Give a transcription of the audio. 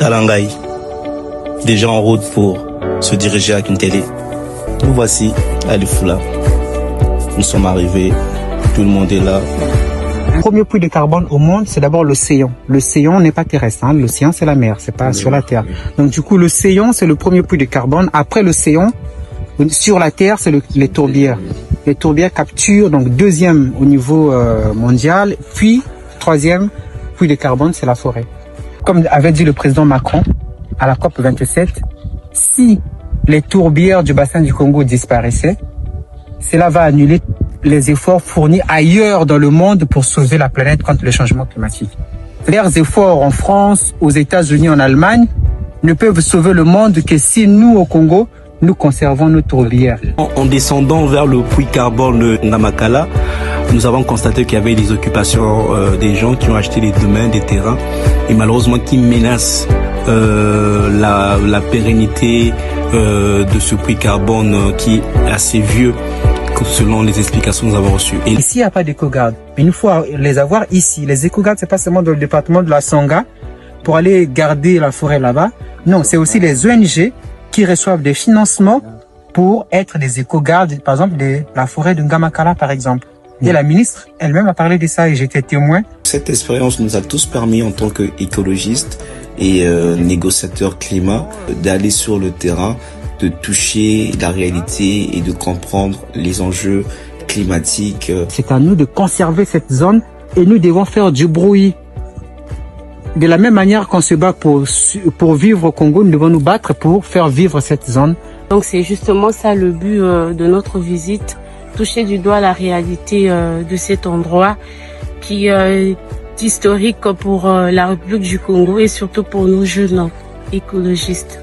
Talangaï, déjà en route pour se diriger à Kintélé. Nous voici à Lifula. Nous sommes arrivés, tout le monde est là. Le premier puits de carbone au monde, c'est d'abord l'océan. L'océan n'est pas terrestre, hein. L'océan c'est la mer, c'est pas sur la terre. Donc du coup, l'océan c'est le premier puits de carbone. Après l'océan, sur la terre, c'est les tourbières. Les tourbières capturent, donc deuxième au niveau mondial, puis troisième puits de carbone, c'est la forêt. Comme avait dit le président Macron à la COP 27, si les tourbières du bassin du Congo disparaissaient, cela va annuler les efforts fournis ailleurs dans le monde pour sauver la planète contre le changement climatique. Leurs efforts en France, aux États-Unis, en Allemagne ne peuvent sauver le monde que si nous, au Congo, nous conservons nos tourbières. En descendant vers le puits carbone de Namakala, nous avons constaté qu'il y avait des occupations des gens qui ont acheté des domaines, des terrains, et malheureusement qui menacent la pérennité de ce puits carbone qui est assez vieux, selon les explications que nous avons reçues. Et ici, il n'y a pas d'éco-garde, mais il faut les avoir ici. Les éco-gardes, c'est pas seulement dans le département de la Songa pour aller garder la forêt là-bas. Non, c'est aussi les ONG qui reçoivent des financements pour être des éco-gardes, par exemple de la forêt de Ngamakala, par exemple. Et la ministre elle-même a parlé de ça et j'étais témoin. Cette expérience nous a tous permis, en tant qu'écologistes et négociateurs climat, d'aller sur le terrain, de toucher la réalité et de comprendre les enjeux climatiques. C'est à nous de conserver cette zone et nous devons faire du bruit. De la même manière qu'on se bat pour vivre au Congo, nous devons nous battre pour faire vivre cette zone. Donc c'est justement ça le but de notre visite, toucher du doigt la réalité de cet endroit qui est historique pour la République du Congo et surtout pour nos jeunes écologistes.